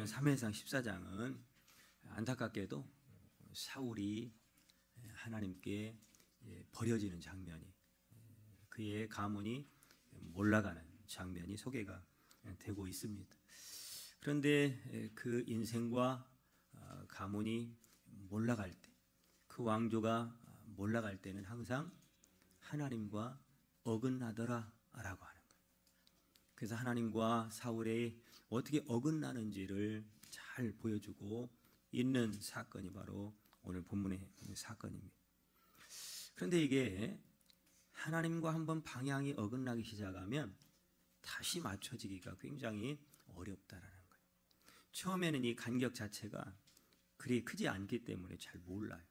사무엘상 14장은 안타깝게도 사울이 하나님께 버려지는 장면이, 그의 가문이 몰락하는 장면이 소개가 되고 있습니다. 그런데 그 인생과 가문이 몰락할 때, 그 왕조가 몰락할 때는 항상 하나님과 어긋나더라 라고 하는 거예요. 그래서 하나님과 사울의 어떻게 어긋나는지를 잘 보여주고 있는 사건이 바로 오늘 본문의 사건입니다. 그런데 이게 하나님과 한번 방향이 어긋나기 시작하면 다시 맞춰지기가 굉장히 어렵다라는 거예요. 처음에는 이 간격 자체가 그리 크지 않기 때문에 잘 몰라요.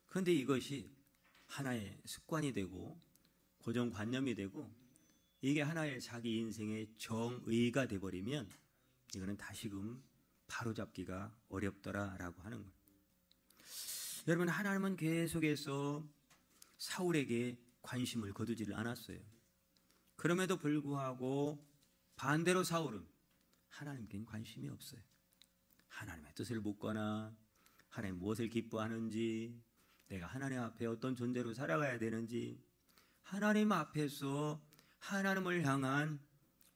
그런데 이것이 하나의 습관이 되고 고정관념이 되고 이게 하나의 자기 인생의 정의가 되어버리면 이거는 다시금 바로잡기가 어렵더라라고 하는 거예요. 여러분, 하나님은 계속해서 사울에게 관심을 거두지를 않았어요. 그럼에도 불구하고 반대로 사울은 하나님께는 관심이 없어요. 하나님의 뜻을 묻거나 하나님 무엇을 기뻐하는지, 내가 하나님 앞에 어떤 존재로 살아가야 되는지, 하나님 앞에서 하나님을 향한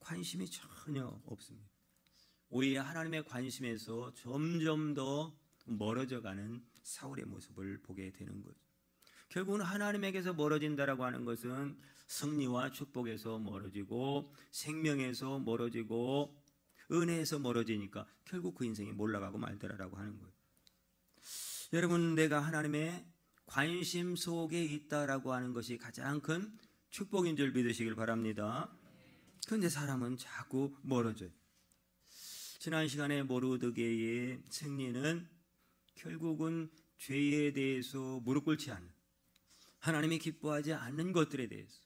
관심이 전혀 없습니다. 오히려 하나님의 관심에서 점점 더 멀어져가는 사울의 모습을 보게 되는 거죠. 결국은 하나님에게서 멀어진다라고 하는 것은 승리와 축복에서 멀어지고 생명에서 멀어지고 은혜에서 멀어지니까 결국 그 인생이 몰락하고 말더라라고 하는 거예요. 여러분, 내가 하나님의 관심 속에 있다라고 하는 것이 가장 큰 축복인 줄 믿으시길 바랍니다. 그런데 사람은 자꾸 멀어져요. 지난 시간에 모르드게의 승리는 결국은 죄에 대해서 무릎 꿇지 않는, 하나님이 기뻐하지 않는 것들에 대해서,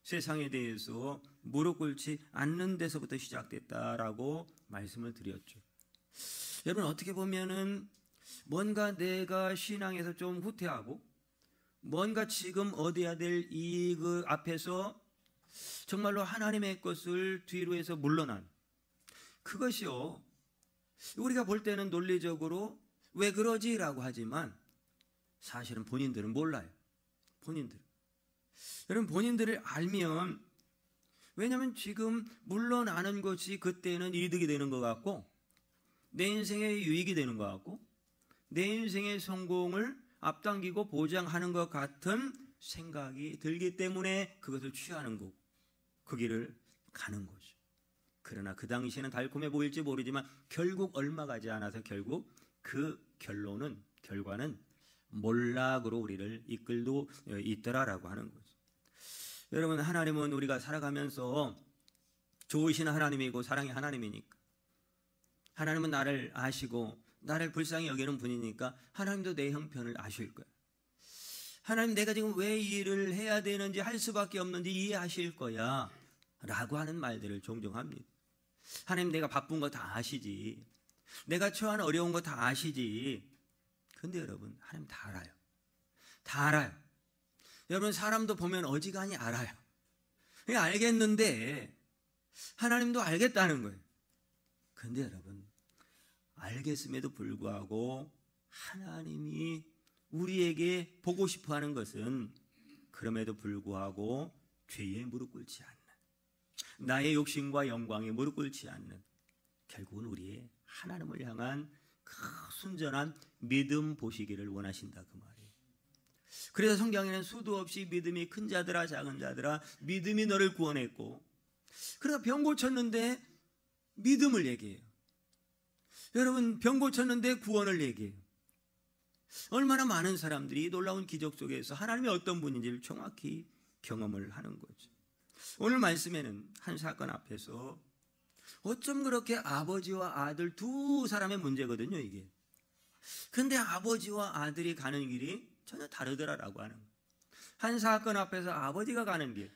세상에 대해서 무릎 꿇지 않는 데서부터 시작됐다라고 말씀을 드렸죠. 여러분, 어떻게 보면은 뭔가 내가 신앙에서 좀 후퇴하고 뭔가 지금 얻어야 될 이 그 앞에서 정말로 하나님의 것을 뒤로 해서 물러난, 그것이요, 우리가 볼 때는 논리적으로 왜 그러지라고 하지만 사실은 본인들은 몰라요. 여러분, 본인들을 알면, 왜냐하면 지금 물러나는 것이 그때는 이득이 되는 것 같고 내 인생의 유익이 되는 것 같고 내 인생의 성공을 앞당기고 보장하는 것 같은 생각이 들기 때문에 그것을 취하는 거고 그 길을 가는 거죠. 그러나 그 당시에는 달콤해 보일지 모르지만 결국 얼마 가지 않아서 결국 그 결과는 몰락으로 우리를 이끌고 있더라라고 하는 거죠. 여러분, 하나님은 우리가 살아가면서 좋으신 하나님이고 사랑의 하나님이니까, 하나님은 나를 아시고 나를 불쌍히 여기는 분이니까 하나님도 내 형편을 아실 거야. 하나님, 내가 지금 왜 이 일을 해야 되는지, 할 수밖에 없는지 이해하실 거야 라고 하는 말들을 종종 합니다. 하나님, 내가 바쁜 거 다 아시지, 내가 처한 어려운 거 다 아시지. 근데 여러분, 하나님 다 알아요. 다 알아요. 여러분, 사람도 보면 어지간히 알아요. 알겠는데 하나님도 알겠다는 거예요. 근데 여러분, 알겠음에도 불구하고 하나님이 우리에게 보고 싶어 하는 것은 그럼에도 불구하고 죄에 무릎 꿇지 않는, 나의 욕심과 영광에 무릎 꿇지 않는, 결국은 우리의 하나님을 향한 그 순전한 믿음 보시기를 원하신다, 그 말이에요. 그래서 성경에는 수도 없이 믿음이 큰 자들아 작은 자들아 믿음이 너를 구원했고, 그러다 병 고쳤는데 믿음을 얘기해요. 여러분, 병 고쳤는데 구원을 얘기해요. 얼마나 많은 사람들이 이 놀라운 기적 속에서 하나님이 어떤 분인지를 정확히 경험을 하는 거죠. 오늘 말씀에는 한 사건 앞에서 어쩜 그렇게 아버지와 아들 두 사람의 문제거든요, 이게. 근데 아버지와 아들이 가는 길이 전혀 다르더라라고 하는 거예요. 한 사건 앞에서 아버지가 가는 길,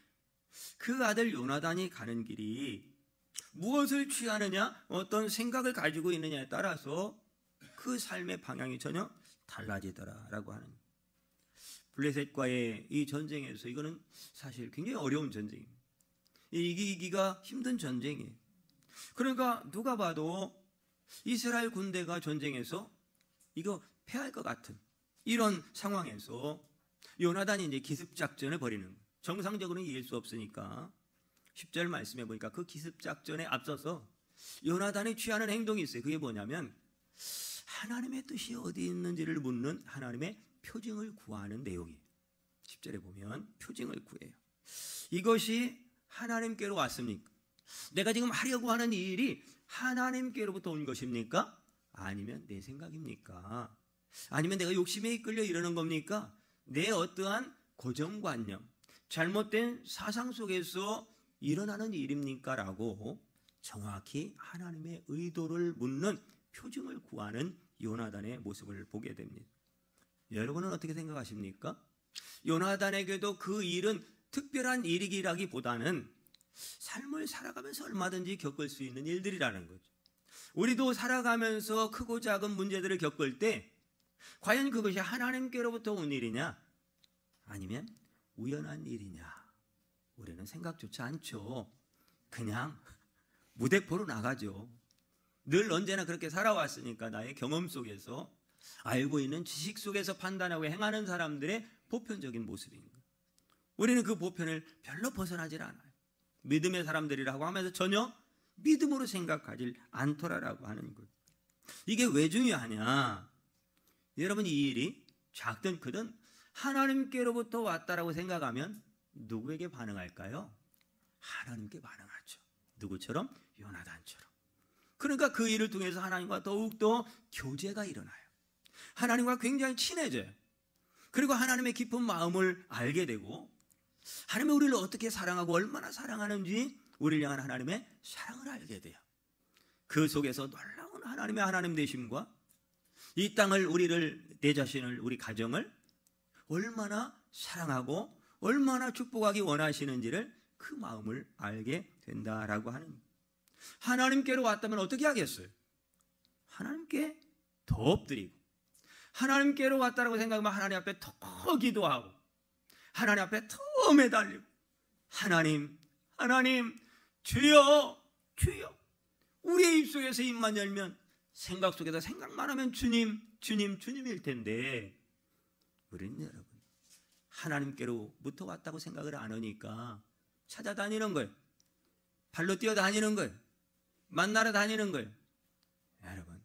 그 아들 요나단이 가는 길이 무엇을 취하느냐, 어떤 생각을 가지고 있느냐에 따라서 그 삶의 방향이 전혀 달라지더라라고 하는 거예요. 블레셋과의 이 전쟁에서 이거는 사실 굉장히 어려운 전쟁입니다. 이기기가 힘든 전쟁이에요. 그러니까 누가 봐도 이스라엘 군대가 전쟁에서 이거 패할 것 같은 이런 상황에서 요나단이 이제 기습작전을 벌이는 거예요. 정상적으로는 이길 수 없으니까 10절 말씀해 보니까 그 기습작전에 앞서서 요나단이 취하는 행동이 있어요. 그게 뭐냐면 하나님의 뜻이 어디 있는지를 묻는 하나님의 표징을 구하는 내용이에요. 10절에 보면 표징을 구해요. 이것이 하나님께로 왔습니까? 내가 지금 하려고 하는 이 일이 하나님께로부터 온 것입니까? 아니면 내 생각입니까? 아니면 내가 욕심에 이끌려 이러는 겁니까? 내 어떠한 고정관념, 잘못된 사상 속에서 일어나는 일입니까? 라고 정확히 하나님의 의도를 묻는 표징을 구하는 요나단의 모습을 보게 됩니다. 여러분은 어떻게 생각하십니까? 요나단에게도 그 일은 특별한 일이기라기보다는 삶을 살아가면서 얼마든지 겪을 수 있는 일들이라는 거죠. 우리도 살아가면서 크고 작은 문제들을 겪을 때 과연 그것이 하나님께로부터 온 일이냐 아니면 우연한 일이냐 우리는 생각조차 않죠. 그냥 무대포로 나가죠. 늘 언제나 그렇게 살아왔으니까 나의 경험 속에서 알고 있는 지식 속에서 판단하고 행하는 사람들의 보편적인 모습입니다. 우리는 그 보편을 별로 벗어나질 않아요. 믿음의 사람들이라고 하면서 전혀 믿음으로 생각하지 않더라라고 하는 것. 이게 왜 중요하냐? 여러분, 이 일이 작든 크든 하나님께로부터 왔다라고 생각하면 누구에게 반응할까요? 하나님께 반응하죠. 누구처럼? 요나단처럼. 그러니까 그 일을 통해서 하나님과 더욱더 교제가 일어나요. 하나님과 굉장히 친해져요. 그리고 하나님의 깊은 마음을 알게 되고 하나님이 우리를 어떻게 사랑하고 얼마나 사랑하는지 우리를 향한 하나님의 사랑을 알게 돼요. 그 속에서 놀라운 하나님의 하나님 되심과 이 땅을, 우리를, 내 자신을, 우리 가정을 얼마나 사랑하고 얼마나 축복하기 원하시는지를 그 마음을 알게 된다라고 하는 거예요. 하나님께로 왔다면 어떻게 하겠어요? 하나님께 더 엎드리고 하나님께로 왔다라고 생각하면 하나님 앞에 더 기도하고 하나님 앞에 더 매달리고 하나님 주여 우리의 입속에서 입만 열면 생각 속에서 생각만 하면 주님일 텐데 우리는 여러분 하나님께로부터 왔다고 생각을 안 하니까 찾아다니는 거예요. 발로 뛰어다니는 거예요. 만나러 다니는 거예요. 여러분,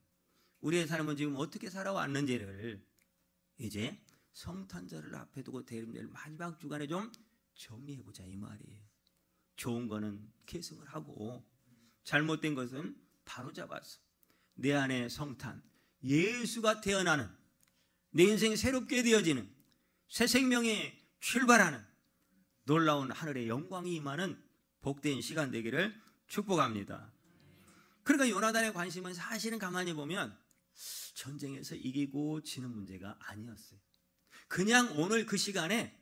우리의 삶은 지금 어떻게 살아왔는지를 이제 성탄절을 앞에 두고 대림절 마지막 주간에 좀 정리해보자 이 말이에요. 좋은 거는 계승을 하고 잘못된 것은 바로잡아서 내 안에 성탄, 예수가 태어나는 내 인생이 새롭게 되어지는 새 생명에 출발하는 놀라운 하늘의 영광이 임하는 복된 시간 되기를 축복합니다. 그러니까 요나단의 관심은 사실은 가만히 보면 전쟁에서 이기고 지는 문제가 아니었어요. 그냥 오늘 그 시간에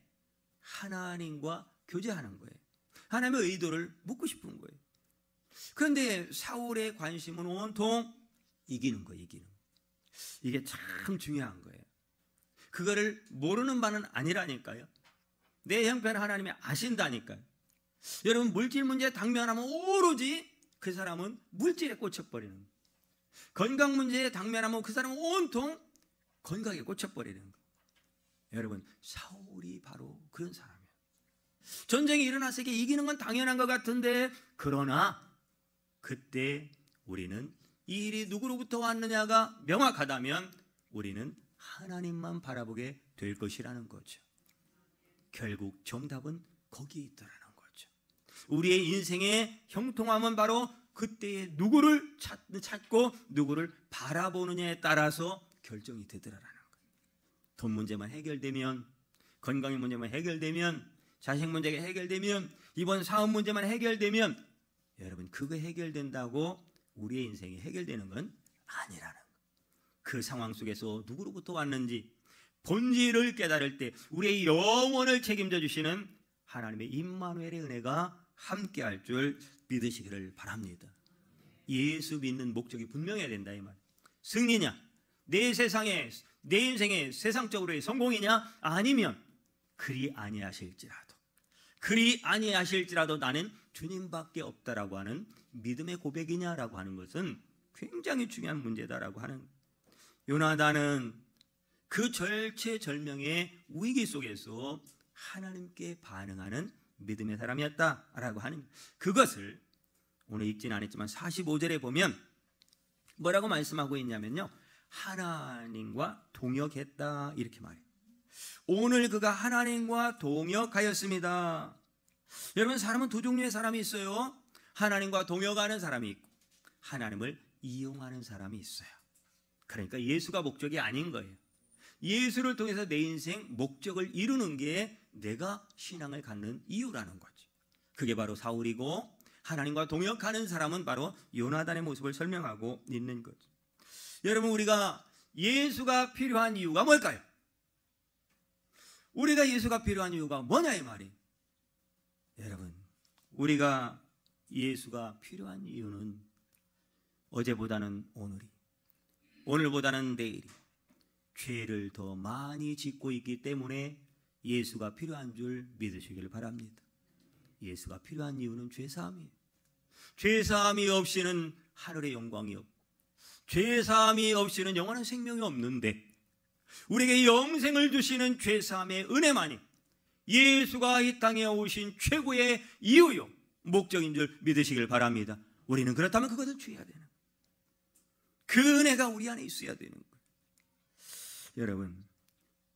하나님과 교제하는 거예요. 하나님의 의도를 묻고 싶은 거예요. 그런데 사울의 관심은 온통 이기는 거예요. 이게 참 중요한 거예요. 그거를 모르는 바는 아니라니까요. 내 형편 하나님이 아신다니까요. 여러분, 물질 문제에 당면하면 오로지 그 사람은 물질에 꽂혀버리는 거예요. 건강 문제에 당면하면 그 사람은 온통 건강에 꽂혀버리는 거예요. 여러분, 사울이 바로 그런 사람이에요. 전쟁이 일어났을 때 이기는 건 당연한 것 같은데 그러나 그때 우리는 이 일이 누구로부터 왔느냐가 명확하다면 우리는 하나님만 바라보게 될 것이라는 거죠. 결국 정답은 거기에 있더라는 거죠. 우리의 인생의 형통함은 바로 그때의 누구를 찾고 누구를 바라보느냐에 따라서 결정이 되더라는 거예요. 돈 문제만 해결되면, 건강의 문제만 해결되면, 자식 문제가 해결되면, 이번 사업 문제만 해결되면 여러분, 그거 해결된다고 우리의 인생이 해결되는 건 아니라는 거예요. 그 상황 속에서 누구로부터 왔는지 본질을 깨달을 때 우리의 영혼을 책임져 주시는 하나님의 임마누엘의 은혜가 함께할 줄 믿으시기를 바랍니다. 예수 믿는 목적이 분명해야 된다 이 말. 승리냐? 내 세상에, 내 인생의 세상적으로의 성공이냐? 아니면 그리 아니하실지라도 나는 주님밖에 없다라고 하는 믿음의 고백이냐라고 하는 것은 굉장히 중요한 문제다라고 하는 거예요. 요나단은 그 절체절명의 위기 속에서 하나님께 반응하는 믿음의 사람이었다라고 하는 그것을 오늘 읽지는 않았지만 45절에 보면 뭐라고 말씀하고 있냐면요, 하나님과 동역했다 이렇게 말해요. 오늘 그가 하나님과 동역하였습니다. 여러분, 사람은 두 종류의 사람이 있어요. 하나님과 동역하는 사람이 있고 하나님을 이용하는 사람이 있어요. 그러니까 예수가 목적이 아닌 거예요. 예수를 통해서 내 인생 목적을 이루는 게 내가 신앙을 갖는 이유라는 거지. 그게 바로 사울이고, 하나님과 동역하는 사람은 바로 요나단의 모습을 설명하고 있는 거죠. 여러분, 우리가 예수가 필요한 이유가 뭘까요? 우리가 예수가 필요한 이유가 뭐냐 이 말이. 여러분, 우리가 예수가 필요한 이유는 어제보다는 오늘이, 오늘보다는 내일이 죄를 더 많이 짓고 있기 때문에 예수가 필요한 줄 믿으시길 바랍니다. 예수가 필요한 이유는 죄사함이에요. 죄사함이 없이는 하늘의 영광이 없고, 죄사함이 없이는 영원한 생명이 없는데, 우리에게 영생을 주시는 죄사함의 은혜만이 예수가 이 땅에 오신 최고의 이유요, 목적인 줄 믿으시길 바랍니다. 우리는 그렇다면 그것을 취해야 되는, 그 은혜가 우리 안에 있어야 되는 거예요. 여러분,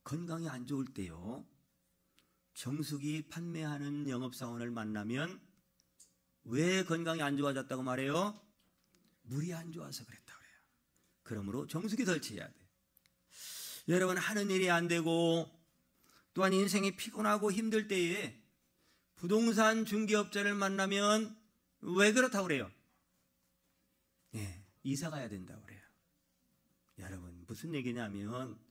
건강이 안 좋을 때요, 정수기 판매하는 영업사원을 만나면 왜 건강이 안 좋아졌다고 말해요? 물이 안 좋아서 그랬다고 그래요. 그러므로 정수기 설치해야 돼요. 여러분, 하는 일이 안 되고 또한 인생이 피곤하고 힘들 때에 부동산 중개업자를 만나면 왜 그렇다고 그래요? 이사 가야 된다고 그래요. 여러분, 무슨 얘기냐면,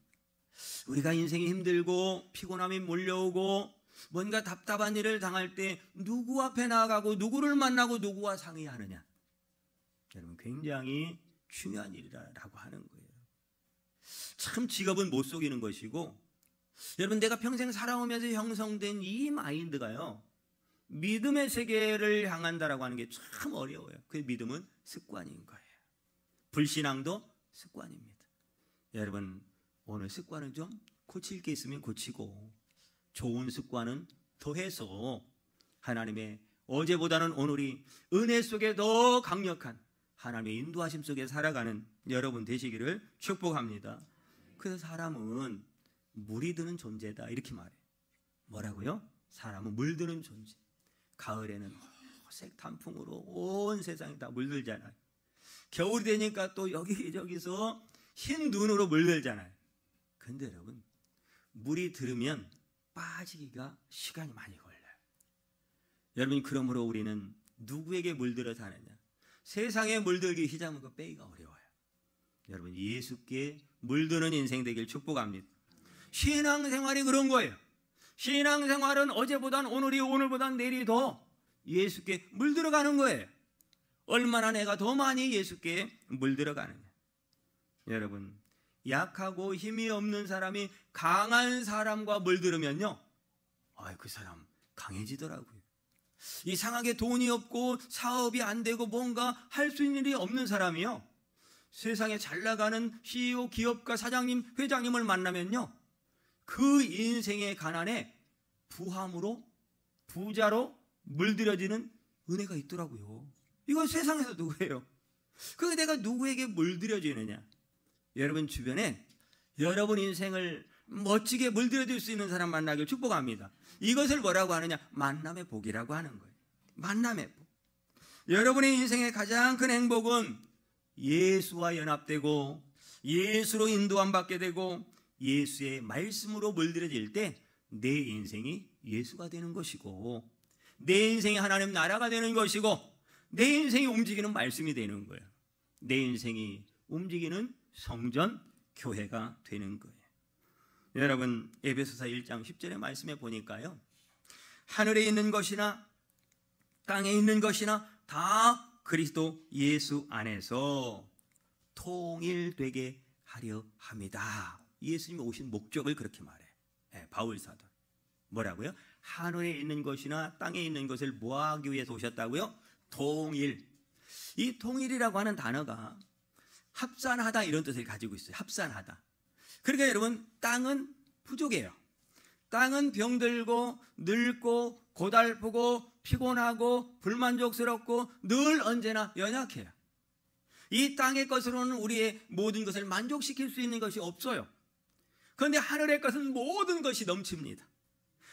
우리가 인생이 힘들고 피곤함이 몰려오고 뭔가 답답한 일을 당할 때 누구 앞에 나아가고 누구를 만나고 누구와 상의하느냐, 여러분, 굉장히 중요한 일이라고 하는 거예요. 참 직업은 못 속이는 것이고, 여러분, 내가 평생 살아오면서 형성된 이 마인드가요, 믿음의 세계를 향한다라고 하는 게 참 어려워요. 그 믿음은 습관인 거예요. 불신앙도 습관입니다. 여러분, 오늘 습관은 좀 고칠 게 있으면 고치고, 좋은 습관은 더해서 하나님의 어제보다는 오늘이 은혜 속에 더 강력한 하나님의 인도하심 속에 살아가는 여러분 되시기를 축복합니다. 그래서 사람은 물이 드는 존재다 이렇게 말해요. 뭐라고요? 사람은 물드는 존재. 가을에는 호색 단풍으로 온 세상이 다 물들잖아요. 겨울이 되니까 또 여기저기서 흰 눈으로 물들잖아요. 근데 여러분, 물이 들으면 빠지기가 시간이 많이 걸려요. 여러분, 그러므로 우리는 누구에게 물들어 사느냐, 세상에 물들기 시작하면 그 빼기가 어려워요. 여러분, 예수께 물드는 인생 되길 축복합니다. 신앙생활이 그런 거예요. 신앙생활은 어제보단 오늘이, 오늘보단 내일이 더 예수께 물들어가는 거예요. 얼마나 내가 더 많이 예수께 물들어가느냐. 여러분, 약하고 힘이 없는 사람이 강한 사람과 물들으면요, 그 사람 강해지더라고요. 이상하게 돈이 없고 사업이 안 되고 뭔가 할 수 있는 일이 없는 사람이요, 세상에 잘 나가는 CEO, 기업가, 사장님, 회장님을 만나면요, 그 인생의 가난에 부함으로, 부자로 물들여지는 은혜가 있더라고요. 이건 세상에서 누구예요? 그게 내가 누구에게 물들여지느냐? 여러분 주변에 여러분 인생을 멋지게 물들여줄 수 있는 사람 만나길 축복합니다. 이것을 뭐라고 하느냐? 만남의 복이라고 하는 거예요. 만남의 복. 여러분의 인생의 가장 큰 행복은 예수와 연합되고 예수로 인도함 받게 되고 예수의 말씀으로 물들여질 때 내 인생이 예수가 되는 것이고, 내 인생이 하나님 나라가 되는 것이고, 내 인생이 움직이는 말씀이 되는 거예요. 내 인생이 움직이는 성전, 교회가 되는 거예요. 여러분, 에베소서 1장 10절의 말씀에 보니까요, 하늘에 있는 것이나 땅에 있는 것이나 다 그리스도 예수 안에서 통일되게 하려 합니다. 예수님이 오신 목적을 그렇게 말해. 바울 사도 뭐라고요? 하늘에 있는 것이나 땅에 있는 것을 뭐 하기 위해서 오셨다고요? 통일. 이 통일이라고 하는 단어가 합산하다 이런 뜻을 가지고 있어요. 합산하다. 그러니까 여러분, 땅은 부족해요. 땅은 병들고 늙고 고달프고 피곤하고 불만족스럽고 늘 언제나 연약해요. 이 땅의 것으로는 우리의 모든 것을 만족시킬 수 있는 것이 없어요. 그런데 하늘의 것은 모든 것이 넘칩니다.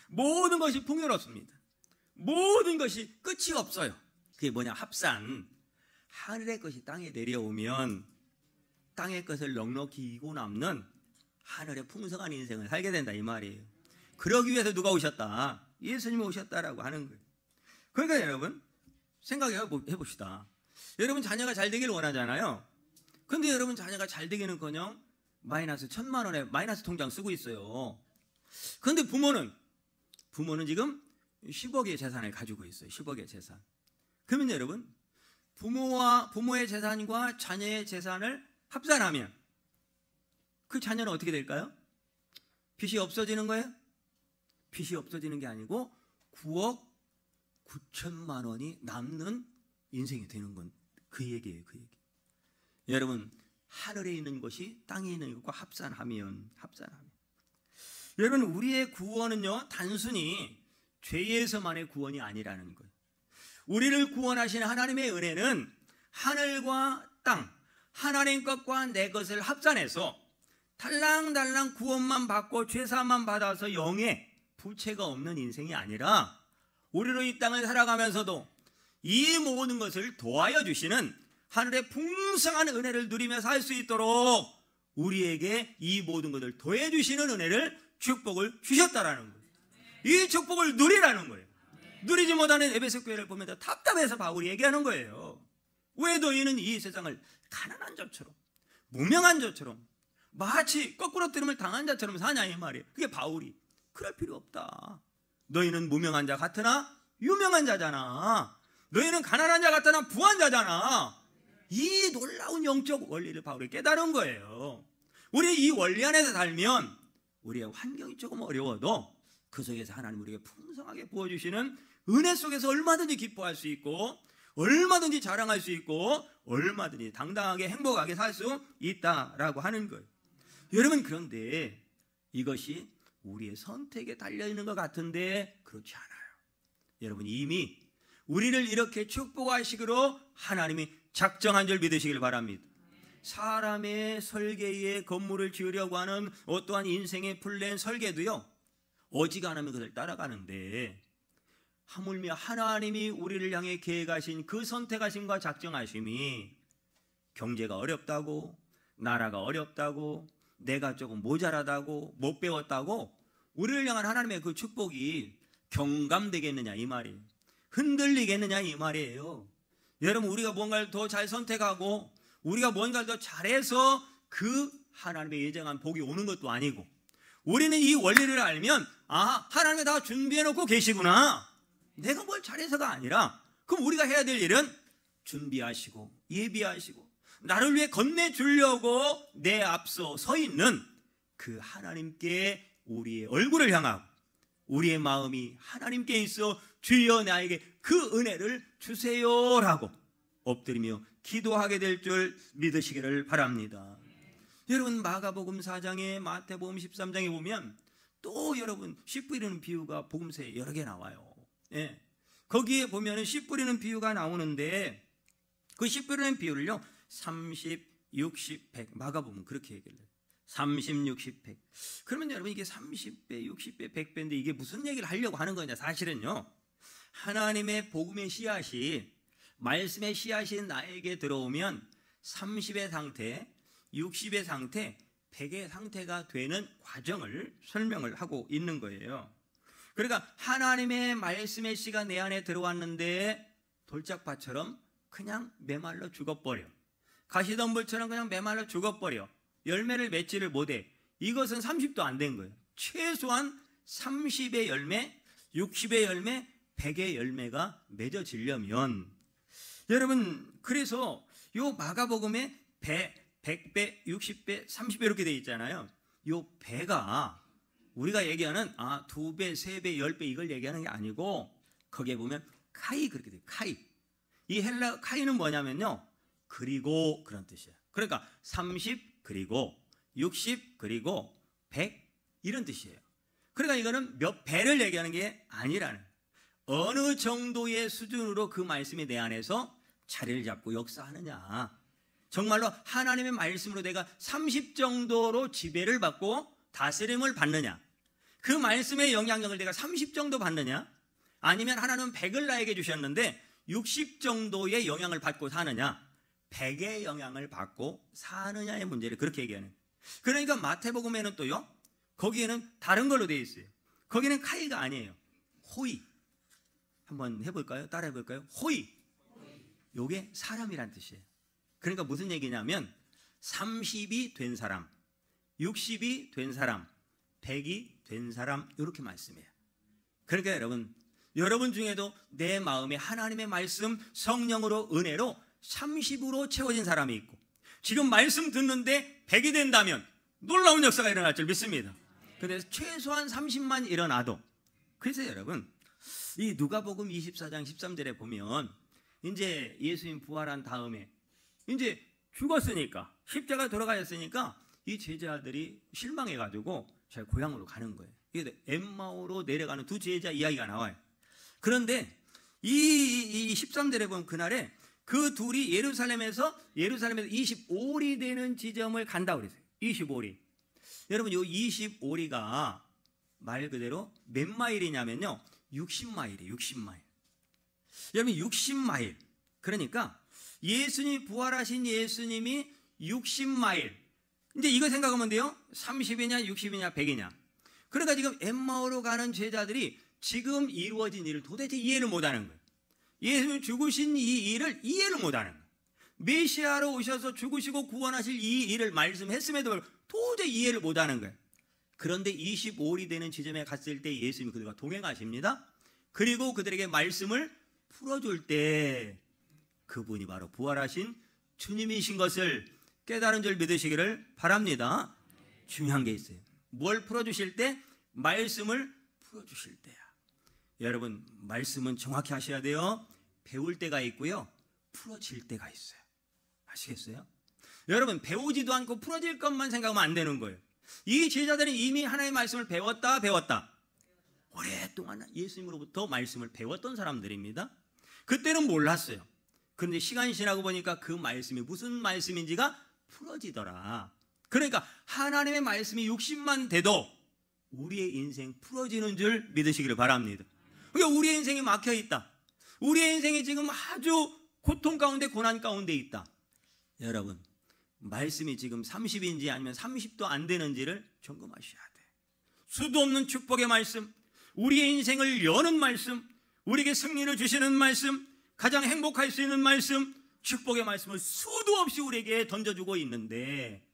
모든 것이 풍요롭습니다. 모든 것이 끝이 없어요. 그게 뭐냐? 합산. 하늘의 것이 땅에 내려오면 땅의 것을 넉넉히 이고 남는 하늘의 풍성한 인생을 살게 된다 이 말이에요. 그러기 위해서 누가 오셨다? 예수님이 오셨다라고 하는 거예요. 그러니까 여러분 생각해 봅시다. 여러분 자녀가 잘 되기를 원하잖아요. 근데 여러분 자녀가 잘 되기는커녕 마이너스 1,000만 원의 마이너스 통장 쓰고 있어요. 근데 부모는 지금 10억의 재산을 가지고 있어요. 10억의 재산. 그러면 여러분 부모의 재산과 자녀의 재산을 합산하면 그 자녀는 어떻게 될까요? 빚이 없어지는 거예요? 빚이 없어지는 게 아니고 9억 9천만 원이 남는 인생이 되는 건 그 얘기예요. 그 얘기. 여러분 하늘에 있는 것이 땅에 있는 것과 합산하면 여러분 우리의 구원은요 단순히 죄에서만의 구원이 아니라는 거예요. 우리를 구원하신 하나님의 은혜는 하늘과 땅, 하나님 것과 내 것을 합산해서 달랑달랑 구원만 받고 죄사함만 받아서 영에 부채가 없는 인생이 아니라 우리로 이 땅을 살아가면서도 이 모든 것을 도와여 주시는 하늘의 풍성한 은혜를 누리며 살 수 있도록 우리에게 이 모든 것을 더해 주시는 은혜를 축복을 주셨다라는 거예요. 이 축복을 누리라는 거예요. 누리지 못하는 에베소 교회를 보면서 답답해서 바울이 얘기하는 거예요. 왜 너희는 이 세상을 가난한 자처럼 무명한 자처럼 마치 거꾸로 들음을 당한 자처럼 사냐 이 말이에요. 그게 바울이 그럴 필요 없다. 너희는 무명한 자 같으나 유명한 자잖아. 너희는 가난한 자 같으나 부한 자잖아. 이 놀라운 영적 원리를 바울이 깨달은 거예요. 우리 이 원리 안에서 살면 우리의 환경이 조금 어려워도 그 속에서 하나님 우리에게 풍성하게 부어주시는 은혜 속에서 얼마든지 기뻐할 수 있고 얼마든지 자랑할 수 있고 얼마든지 당당하게 행복하게 살 수 있다라고 하는 거예요. 여러분 그런데 이것이 우리의 선택에 달려있는 것 같은데 그렇지 않아요. 여러분 이미 우리를 이렇게 축복하시기로 하나님이 작정한 줄 믿으시길 바랍니다. 사람의 설계에 건물을 지으려고 하는 어떠한 인생의 플랜 설계도요 어지간하면 그걸 따라가는데 하물며 하나님이 우리를 향해 계획하신 그 선택하심과 작정하심이 경제가 어렵다고 나라가 어렵다고 내가 조금 모자라다고 못 배웠다고 우리를 향한 하나님의 그 축복이 경감되겠느냐 이 말이에요. 흔들리겠느냐 이 말이에요. 여러분 우리가 뭔가를 더 잘 선택하고 우리가 뭔가를 더 잘해서 그 하나님의 예정한 복이 오는 것도 아니고 우리는 이 원리를 알면 아 하나님이 다 준비해놓고 계시구나. 내가 뭘 잘해서가 아니라 그럼 우리가 해야 될 일은 준비하시고 예비하시고 나를 위해 건네주려고 내 앞서 서 있는 그 하나님께 우리의 얼굴을 향하고 우리의 마음이 하나님께 있어 주여 나에게 그 은혜를 주세요라고 엎드리며 기도하게 될 줄 믿으시기를 바랍니다. 여러분 마가복음 4장에 마태복음 13장에 보면 또 여러분 씨 뿌리는 비유가 복음서에 여러 개 나와요. 예. 거기에 보면은 씨 뿌리는 비유가 나오는데 그 씨 뿌리는 비유를요 30, 60, 100 마가복음 그렇게 얘기를 해요. 30, 60, 100 그러면 여러분 이게 30배, 60배, 100배인데 이게 무슨 얘기를 하려고 하는 거냐. 사실은요 하나님의 복음의 씨앗이 말씀의 씨앗이 나에게 들어오면 30의 상태, 60의 상태, 100의 상태가 되는 과정을 설명을 하고 있는 거예요. 그러니까 하나님의 말씀의 씨가 내 안에 들어왔는데 돌짝밭처럼 그냥 메말라 죽어버려. 가시덤불처럼 그냥 메말라 죽어버려. 열매를 맺지를 못해. 이것은 30도 안 된 거예요. 최소한 30의 열매, 60의 열매, 100의 열매가 맺어지려면 여러분 그래서 요 마가복음에 100배, 60배, 30배 이렇게 돼 있잖아요. 요 배가 우리가 얘기하는 2배, 3배, 10배 이걸 얘기하는 게 아니고 거기에 보면 카이 그렇게 돼요. 카이. 이 헬라 카이는 뭐냐면요. 그리고 그런 뜻이에요. 그러니까 30 그리고 60 그리고 100 이런 뜻이에요. 그러니까 이거는 몇 배를 얘기하는 게 아니라는, 어느 정도의 수준으로 그 말씀이 내 안에서 자리를 잡고 역사하느냐. 정말로 하나님의 말씀으로 내가 30 정도로 지배를 받고 다스림을 받느냐, 그 말씀의 영향력을 내가 30 정도 받느냐, 아니면 하나님은 100을 나에게 주셨는데 60 정도의 영향을 받고 사느냐, 100의 영향을 받고 사느냐의 문제를 그렇게 얘기하는. 그러니까 마태복음에는 또요, 거기에는 다른 걸로 되어 있어요. 거기는 카이가 아니에요. 호이. 한번 해볼까요? 따라 해볼까요? 호이. 요게 사람이란 뜻이에요. 그러니까 무슨 얘기냐면 30이 된 사람, 60이 된 사람, 100이 된 사람, 이렇게 말씀해요. 그러니까 여러분 중에도 내 마음에 하나님의 말씀, 성령으로, 은혜로 30으로 채워진 사람이 있고, 지금 말씀 듣는데 100이 된다면 놀라운 역사가 일어날 줄 믿습니다. 그래서 최소한 30만 일어나도. 그래서 여러분, 이 누가복음 24장 13절에 보면 이제 예수님 부활한 다음에 이제 죽었으니까, 십자가 돌아가셨으니까 이 제자들이 실망해가지고 제 고향으로 가는 거예요. 이게 엠마오로 내려가는 두 제자 이야기가 나와요. 그런데 이 13절에 보면 그날에 그 둘이 예루살렘에서 25리 되는 지점을 간다고 그랬어요. 25리. 여러분, 이 25리가 말 그대로 몇 마일이냐면요, 60마일이에요. 60마일. 여러분, 60마일. 그러니까 예수님이 부활하신 예수님이 60마일. 이제 이거 생각하면 돼요. 30이냐 60이냐 100이냐. 그러니까 지금 엠마오로 가는 제자들이 지금 이루어진 일을 도대체 이해를 못하는 거예요. 예수님 죽으신 이 일을 이해를 못하는 거예요. 메시아로 오셔서 죽으시고 구원하실 이 일을 말씀했음에도 불구하고 도저히 이해를 못하는 거예요. 그런데 25일이 되는 지점에 갔을 때 예수님이 그들과 동행하십니다. 그리고 그들에게 말씀을 풀어줄 때 그분이 바로 부활하신 주님이신 것을 깨달은 줄 믿으시기를 바랍니다. 중요한 게 있어요. 뭘 풀어주실 때? 말씀을 풀어주실 때야. 여러분, 말씀은 정확히 하셔야 돼요. 배울 때가 있고요, 풀어질 때가 있어요. 아시겠어요? 여러분, 배우지도 않고 풀어질 것만 생각하면 안 되는 거예요. 이 제자들은 이미 하나님의 말씀을 배웠다. 오랫동안 예수님으로부터 말씀을 배웠던 사람들입니다. 그때는 몰랐어요. 그런데 시간이 지나고 보니까 그 말씀이 무슨 말씀인지가 풀어지더라. 그러니까 하나님의 말씀이 60만 돼도 우리의 인생 풀어지는 줄 믿으시기를 바랍니다. 그러니까 우리의 인생이 막혀있다. 우리의 인생이 지금 아주 고통 가운데, 고난 가운데 있다. 여러분, 말씀이 지금 30인지 아니면 30도 안 되는지를 점검하셔야 돼. 수도 없는 축복의 말씀, 우리의 인생을 여는 말씀, 우리에게 승리를 주시는 말씀, 가장 행복할 수 있는 말씀, 축복의 말씀을 수도 없이 우리에게 던져주고 있는데,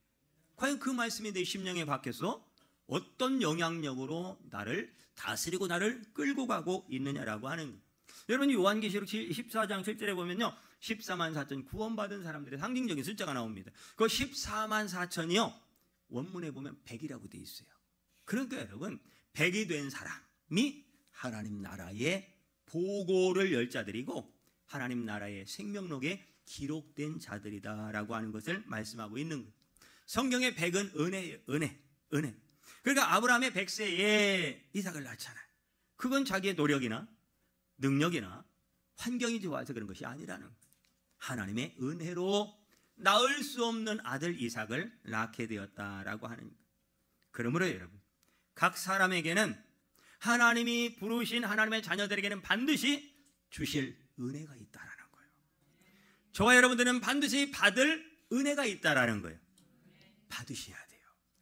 과연 그 말씀이 내 심령에 박혀서 어떤 영향력으로 나를 다스리고 나를 끌고 가고 있느냐라고 하는 거예요. 여러분, 요한계시록 14장 7절에 보면요, 14만 4천 구원받은 사람들의 상징적인 숫자가 나옵니다. 그 14만 4천이요 원문에 보면 100이라고 되어 있어요. 그러니까 여러분, 100이 된 사람이 하나님 나라의 보고를 열 자들이고 하나님 나라의 생명록에 기록된 자들이다라고 하는 것을 말씀하고 있는 거예요. 성경의 100은 은혜예요. 은혜. 그러니까 아브라함의 100세에 이삭을 낳잖아요. 그건 자기의 노력이나 능력이나 환경이 좋아서 그런 것이 아니라는 거예요. 하나님의 은혜로 낳을 수 없는 아들 이삭을 낳게 되었다라고 하는 거예요. 그러므로 여러분, 각 사람에게는 하나님이 부르신 하나님의 자녀들에게는 반드시 주실 은혜가 있다라는 거예요. 저와 여러분들은 반드시 받을 은혜가 있다라는 거예요. 받으셔야 돼요.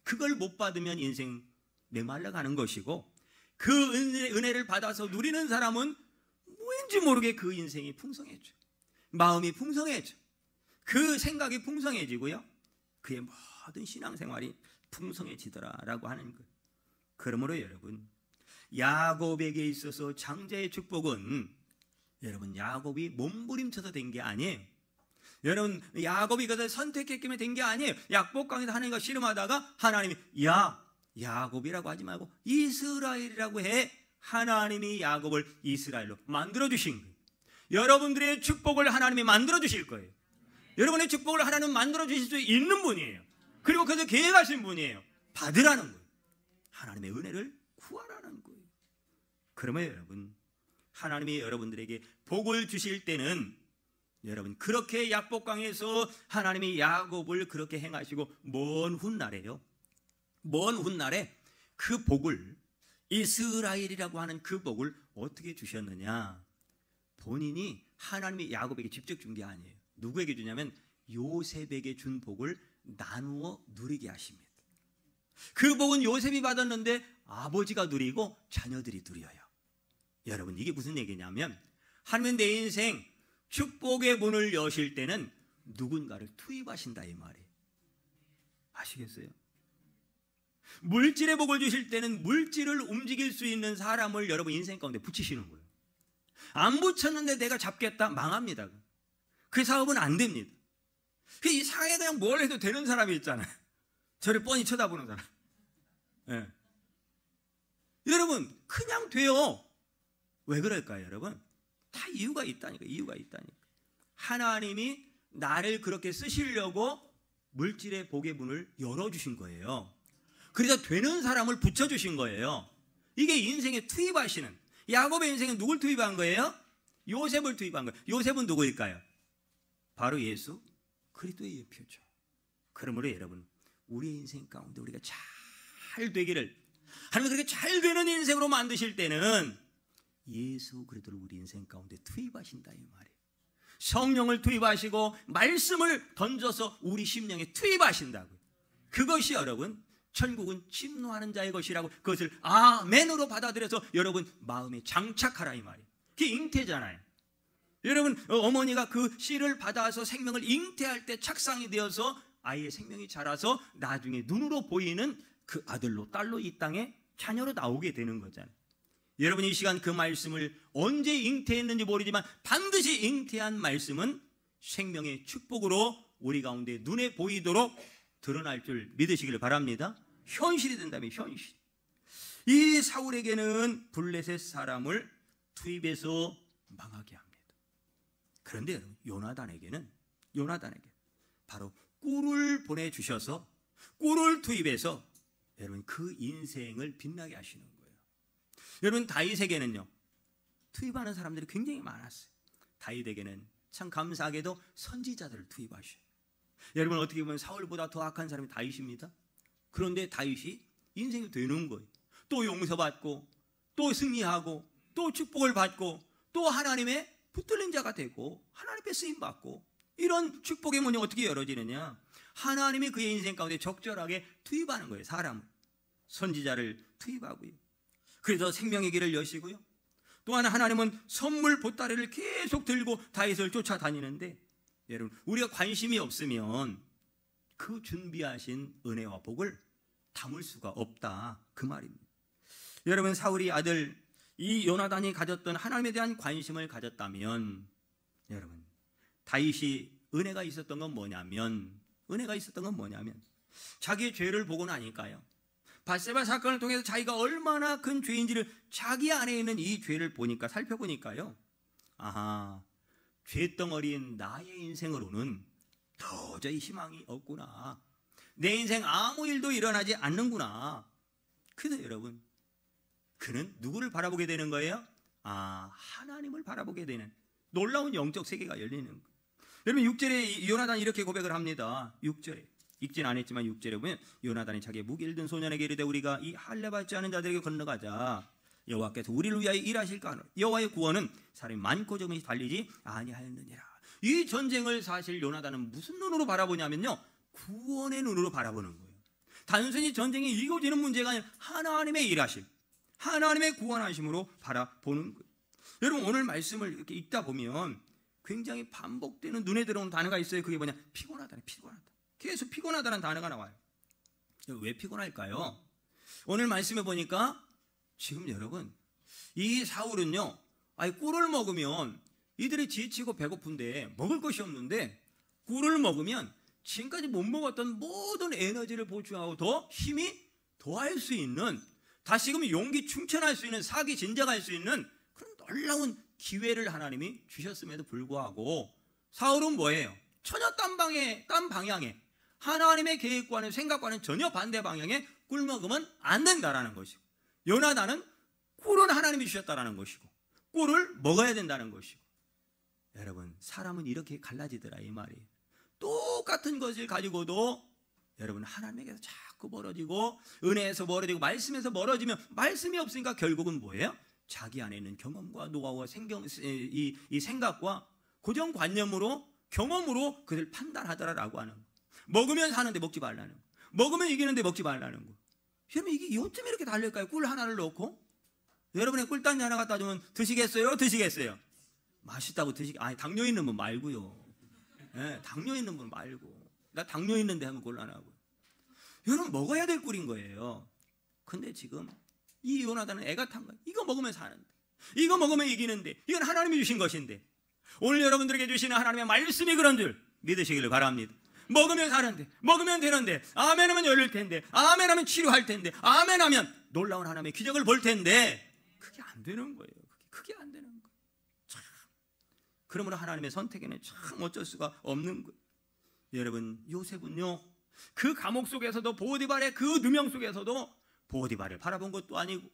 그걸 못 받으면 인생 메말라가는 것이고, 그 은혜를 받아서 누리는 사람은 왠지 모르게 그 인생이 풍성해져, 마음이 풍성해져, 그 생각이 풍성해지고요, 그의 모든 신앙생활이 풍성해지더라라고 하는 거예요. 그러므로 여러분, 야곱에게 있어서 장자의 축복은 여러분, 야곱이 몸부림쳐서 된 게 아니에요. 여러분, 야곱이 그것을 선택했기 때문에 된 게 아니에요. 약복강에서 하나님과 씨름하다가 하나님이 야곱이라고 하지 말고 이스라엘이라고 해. 하나님이 야곱을 이스라엘로 만들어주신 거예요. 여러분들의 축복을 하나님이 만들어주실 거예요. 여러분의 축복을 하나님은 만들어 주실 수 있는 분이에요. 그리고 그저 계획하신 분이에요. 받으라는 거예요. 하나님의 은혜를 구하라는 거예요. 그러면 여러분, 하나님이 여러분들에게 복을 주실 때는 여러분 그렇게 약복강에서 하나님이 야곱을 그렇게 행하시고 먼 훗날에요. 먼 훗날에 그 복을, 이스라엘이라고 하는 그 복을 어떻게 주셨느냐? 본인이 하나님이 야곱에게 직접 준 게 아니에요. 누구에게 주냐면 요셉에게 준 복을 나누어 누리게 하십니다. 그 복은 요셉이 받았는데 아버지가 누리고 자녀들이 누려요. 여러분, 이게 무슨 얘기냐면 하나님은 내 인생 축복의 문을 여실 때는 누군가를 투입하신다 이 말이에요. 아시겠어요? 물질의 복을 주실 때는 물질을 움직일 수 있는 사람을 여러분 인생 가운데 붙이시는 거예요. 안 붙였는데 내가 잡겠다? 망합니다. 그 사업은 안 됩니다. 이 사회에 그냥 뭘 해도 되는 사람이 있잖아요. 저를 뻔히 쳐다보는 사람. 네. 여러분 그냥 돼요. 왜 그럴까요, 여러분? 다 이유가 있다니까. 이유가 있다니까. 하나님이 나를 그렇게 쓰시려고 물질의 복의 문을 열어주신 거예요. 그래서 되는 사람을 붙여주신 거예요. 이게 인생에 투입하시는, 야곱의 인생에 누굴 투입한 거예요? 요셉을 투입한 거예요. 요셉은 누구일까요? 바로 예수 그리스도의 예표죠. 그러므로 여러분, 우리 인생 가운데 우리가 잘 되기를, 하나님 그렇게 잘 되는 인생으로 만드실 때는 예수 그리스도를 우리 인생 가운데 투입하신다 이 말이에요. 성령을 투입하시고 말씀을 던져서 우리 심령에 투입하신다고요. 그것이 여러분 천국은 침노하는 자의 것이라고, 그것을 아멘으로 받아들여서 여러분 마음에 장착하라 이 말이에요. 그게 잉태잖아요. 여러분 어머니가 그 씨를 받아서 생명을 잉태할 때 착상이 되어서 아이의 생명이 자라서 나중에 눈으로 보이는 그 아들로 딸로 이 땅에 자녀로 나오게 되는 거잖아요. 여러분 이 시간 그 말씀을 언제 잉태했는지 모르지만 반드시 잉태한 말씀은 생명의 축복으로 우리 가운데 눈에 보이도록 드러날 줄 믿으시기를 바랍니다. 현실이 된다면 현실. 이 사울에게는 블레셋 사람을 투입해서 망하게 합니다. 그런데 여러분 요나단에게 바로 꿀을 보내주셔서 꿀을 투입해서 여러분 그 인생을 빛나게 하시는 거예요. 여러분 다윗에게는요 투입하는 사람들이 굉장히 많았어요. 다윗에게는 참 감사하게도 선지자들을 투입하셔요. 여러분 어떻게 보면 사울보다 더 악한 사람이 다윗입니다. 그런데 다윗이 인생이 되는 거예요. 또 용서받고 또 승리하고 또 축복을 받고 또 하나님의 붙들린 자가 되고 하나님의 쓰임받고, 이런 축복의 문이 어떻게 열어지느냐? 하나님이 그의 인생 가운데 적절하게 투입하는 거예요. 사람을, 선지자를 투입하고요. 그래서 생명의 길을 여시고요. 또한 하나님은 선물 보따리를 계속 들고 다윗을 쫓아다니는데, 여러분 우리가 관심이 없으면 그 준비하신 은혜와 복을 담을 수가 없다 그 말입니다. 여러분 사울이 아들 이 요나단이 가졌던 하나님에 대한 관심을 가졌다면, 여러분 다윗이 은혜가 있었던 건 뭐냐면 자기의 죄를 보고 나니까요, 밧세바 사건을 통해서 자기가 얼마나 큰 죄인지를 자기 안에 있는 이 죄를 보니까, 살펴보니까요, 아하, 죄덩어리인 나의 인생으로는 도저히 희망이 없구나. 내 인생 아무 일도 일어나지 않는구나. 그래서 여러분 그는 누구를 바라보게 되는 거예요? 하나님을 바라보게 되는 놀라운 영적 세계가 열리는 거예요. 여러분 6절에 요나단이 이렇게 고백을 합니다. 6절에 읽진 않았지만 6절에 보면 요나단이 자기의 무기를 든 소년에게 이르되 우리가 이 할례 받지 않은 자들에게 건너가자. 여호와께서 우리를 위하여 일하실까 하노라. 여호와의 구원은 사람이 많고 적음이 달리지 아니하였느니라. 이 전쟁을 사실 요나단은 무슨 눈으로 바라보냐면요, 구원의 눈으로 바라보는 거예요. 단순히 전쟁이 이겨지는 문제가 아니라 하나님의 일하심, 하나님의 구원하심으로 바라보는 거예요. 여러분 오늘 말씀을 이렇게 읽다 보면 굉장히 반복되는 눈에 들어오는 단어가 있어요. 그게 뭐냐? 피곤하다. 계속 피곤하다는 단어가 나와요. 왜 피곤할까요? 오늘 말씀해 보니까 지금 여러분 이 사울은요, 꿀을 먹으면 이들이 지치고 배고픈데 먹을 것이 없는데, 꿀을 먹으면 지금까지 못 먹었던 모든 에너지를 보충하고 더 힘이 더할 수 있는, 다시금 용기 충천할 수 있는, 사기 진작할 수 있는 그런 놀라운 기회를 하나님이 주셨음에도 불구하고 사울은 뭐예요? 전혀 딴 방향에 하나님의 계획과는 생각과는 전혀 반대 방향에 꿀 먹으면 안 된다라는 것이고, 요나단은 꿀은 하나님이 주셨다라는 것이고 꿀을 먹어야 된다는 것이고. 여러분, 사람은 이렇게 갈라지더라 이 말이에요. 똑같은 것을 가지고도 여러분 하나님에게서 자꾸 멀어지고, 은혜에서 멀어지고, 말씀에서 멀어지면 말씀이 없으니까 결국은 뭐예요? 자기 안에 있는 경험과 노하우와 이 생각과 고정관념으로, 경험으로 그들 판단하더라라고 하는 거. 먹으면 사는데 먹지 말라는 거, 먹으면 이기는데 먹지 말라는 거. 여러분, 이게 요즘 이렇게 달릴까요? 꿀 하나를 넣고 여러분의 꿀단지 하나 갖다 주면 드시겠어요? 드시겠어요? 맛있다고 아니, 당뇨 있는 분 말고요. 네, 당뇨 있는 분 말고. 나 당뇨 있는데 하면 곤란하고. 여러분, 먹어야 될 꿀인 거예요. 근데 지금 이 요나단은 애가 탄 거예요. 이거 먹으면 사는데, 이거 먹으면 이기는데, 이건 하나님이 주신 것인데. 오늘 여러분들에게 주시는 하나님의 말씀이 그런 줄 믿으시기를 바랍니다. 먹으면 사는데, 먹으면 되는데, 아멘하면 열릴 텐데, 아멘하면 치료할 텐데, 아멘하면 놀라운 하나님의 기적을 볼 텐데, 그게 안 되는 거예요. 그게 안 되는 거예요. 참. 그러므로 하나님의 선택에는 참 어쩔 수가 없는 거예요. 여러분, 요셉은요, 그 감옥 속에서도, 보디발의 그 누명 속에서도 보디발을 바라본 것도 아니고,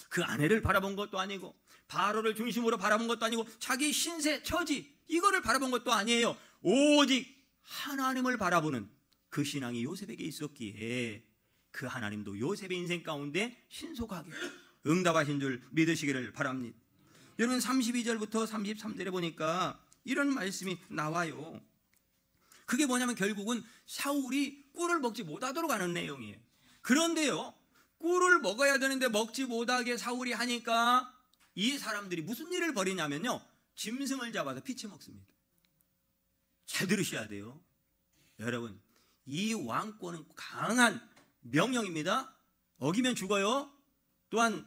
그 아내를 바라본 것도 아니고, 바로를 중심으로 바라본 것도 아니고, 자기 신세, 처지 이거를 바라본 것도 아니에요. 오직 하나님을 바라보는 그 신앙이 요셉에게 있었기에 그 하나님도 요셉의 인생 가운데 신속하게 응답하신 줄 믿으시기를 바랍니다. 여러분, 32절부터 33절에 보니까 이런 말씀이 나와요. 그게 뭐냐면 결국은 사울이 꿀을 먹지 못하도록 하는 내용이에요. 그런데요, 꿀을 먹어야 되는데 먹지 못하게 사울이 하니까 이 사람들이 무슨 일을 벌이냐면요, 짐승을 잡아서 피채 먹습니다. 잘 들으셔야 돼요. 여러분, 이 왕권은 강한 명령입니다. 어기면 죽어요. 또한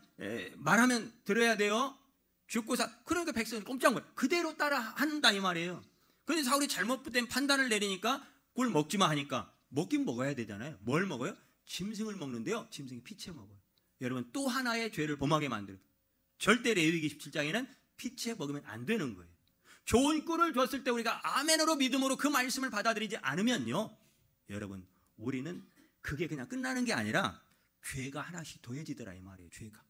말하면 들어야 돼요. 죽고 그러니까 백성이 꼼짝 못해요. 그대로 따라 한다 이 말이에요. 그런데 사울이 잘못된 판단을 내리니까 꿀 먹지 마 하니까 먹긴 먹어야 되잖아요. 뭘 먹어요? 짐승을 먹는데요, 짐승이 피채 먹어요. 여러분, 또 하나의 죄를 범하게 만들어요. 절대 레위기 17장에는 피채 먹으면 안 되는 거예요. 좋은 꿀을 줬을 때 우리가 아멘으로 믿음으로 그 말씀을 받아들이지 않으면요, 여러분, 우리는 그게 그냥 끝나는 게 아니라 죄가 하나씩 더해지더라 이 말이에요. 죄가,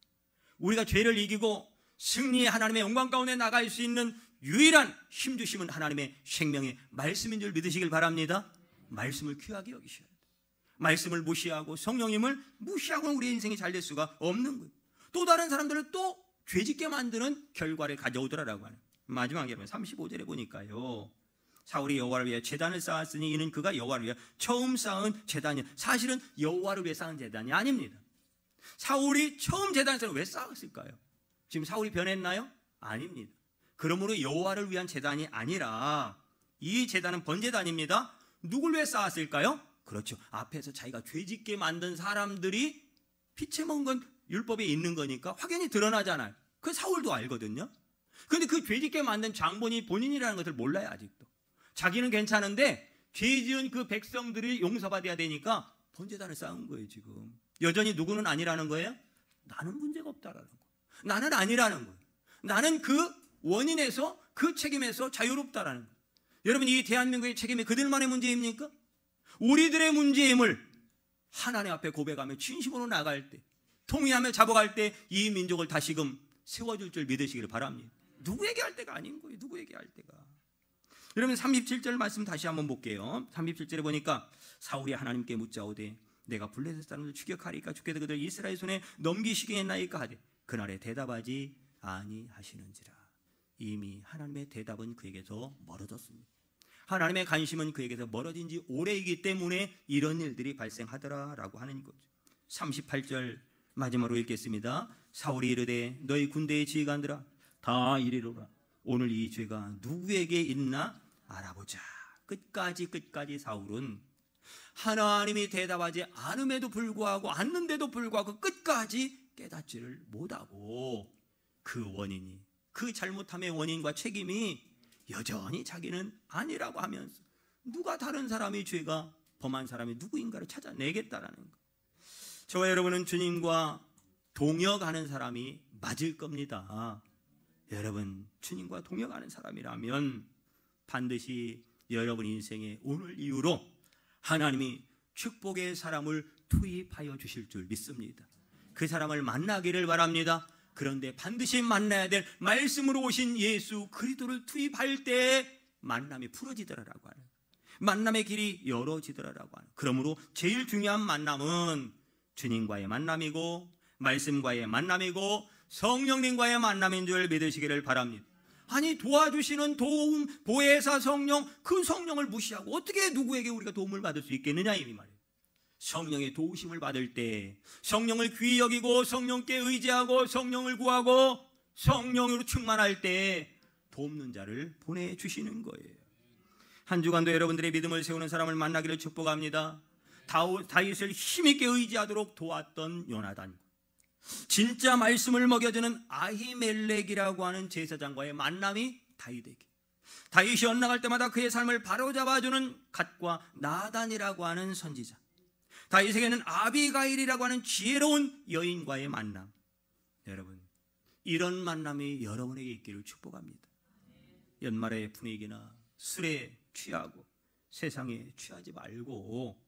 우리가 죄를 이기고 승리의 하나님의 영광 가운데 나갈 수 있는 유일한 힘주심은 하나님의 생명의 말씀인 줄 믿으시길 바랍니다. 말씀을 귀하게 여기셔야 돼요. 말씀을 무시하고 성령님을 무시하고는 우리의 인생이 잘 될 수가 없는 거예요. 또 다른 사람들을 또 죄짓게 만드는 결과를 가져오더라라고 하는. 마지막에 35절에 보니까요, 사울이 여호와를 위해 제단을 쌓았으니 이는 그가 여호와를 위해 처음 쌓은 제단이야. 사실은 여호와를 위해 쌓은 제단이 아닙니다. 사울이 처음 제단을 왜 쌓았을까요? 지금 사울이 변했나요? 아닙니다. 그러므로 여호와를 위한 제단이 아니라 이 제단은 번제단입니다. 누굴 위해 쌓았을까요? 그렇죠, 앞에서 자기가 죄짓게 만든 사람들이 피채 먹은 건 율법에 있는 거니까 확연히 드러나잖아요. 그 사울도 알거든요. 그런데 그 죄짓게 만든 장본이 본인이라는 것을 몰라요. 아직도 자기는 괜찮은데 죄 지은 그 백성들이 용서받아야 되니까 번제단을 쌓은 거예요. 지금 여전히 누구는 아니라는 거예요? 나는 문제가 없다라는 거, 나는 아니라는 거예요. 나는 그 원인에서, 그 책임에서 자유롭다라는 거예요. 여러분, 이 대한민국의 책임이 그들만의 문제입니까? 우리들의 문제임을 하나님 앞에 고백하며 진심으로 나갈 때, 통일하며 잡아갈 때 이 민족을 다시금 세워줄 줄 믿으시기를 바랍니다. 누구에게 할 때가 아닌 거예요. 누구에게 할 때가. 여러분, 37절 말씀 다시 한번 볼게요. 37절에 보니까 사울이 하나님께 묻자오되 내가 블레셋 사람을 추격하리까 주께서 그들 이스라엘 손에 넘기시겠나이까 하되 그날에 대답하지 아니하시는지라. 이미 하나님의 대답은 그에게서 멀어졌습니다. 하나님의 관심은 그에게서 멀어진 지 오래이기 때문에 이런 일들이 발생하더라라고 하는 거죠. 38절 마지막으로 읽겠습니다. 사울이 이르되 너희 군대의 지휘관들아 다 이리로라. 오늘 이 죄가 누구에게 있나 알아보자. 끝까지 사울은 하나님이 대답하지 않음에도 불구하고, 않는데도 불구하고 끝까지 깨닫지를 못하고 그 원인이, 그 잘못함의 원인과 책임이 여전히 자기는 아니라고 하면서 누가 다른 사람의 죄가 범한 사람이 누구인가를 찾아내겠다라는 거. 저와 여러분은 주님과 동역하는 사람이 맞을 겁니다. 여러분, 주님과 동역하는 사람이라면 반드시 여러분 인생에 오늘 이후로 하나님이 축복의 사람을 투입하여 주실 줄 믿습니다. 그 사람을 만나기를 바랍니다. 그런데 반드시 만나야 될 말씀으로 오신 예수 그리스도를 투입할 때 만남이 풀어지더라라고 하는, 만남의 길이 열어지더라라고 하는. 그러므로 제일 중요한 만남은 주님과의 만남이고 말씀과의 만남이고 성령님과의 만남인 줄 믿으시기를 바랍니다. 아니, 도와주시는 도움, 보혜사 성령, 그 성령을 무시하고 어떻게 누구에게 우리가 도움을 받을 수 있겠느냐 이 말이에요. 성령의 도우심을 받을 때 성령을 귀히 여기고 성령께 의지하고 성령을 구하고 성령으로 충만할 때 돕는 자를 보내주시는 거예요. 한 주간도 여러분들의 믿음을 세우는 사람을 만나기를 축복합니다. 다윗을 힘있게 의지하도록 도왔던 요나단, 진짜 말씀을 먹여주는 아히멜렉이라고 하는 제사장과의 만남이 다윗에게, 다윗이 엇나갈 때마다 그의 삶을 바로잡아주는 갓과 나단이라고 하는 선지자, 다윗에게는 아비가일이라고 하는 지혜로운 여인과의 만남. 여러분, 이런 만남이 여러분에게 있기를 축복합니다. 연말의 분위기나 술에 취하고 세상에 취하지 말고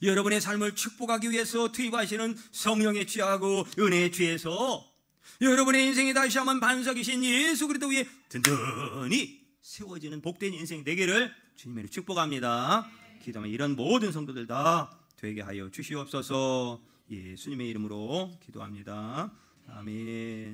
여러분의 삶을 축복하기 위해서 투입하시는 성령에 취하고 은혜에 취해서 여러분의 인생이 다시 한번 반석이신 예수 그리스도 위에 든든히 세워지는 복된 인생 되기를 주님으로 축복합니다. 기도하면 이런 모든 성도들 다 되게 하여 주시옵소서. 예수님의 이름으로 기도합니다. 아멘.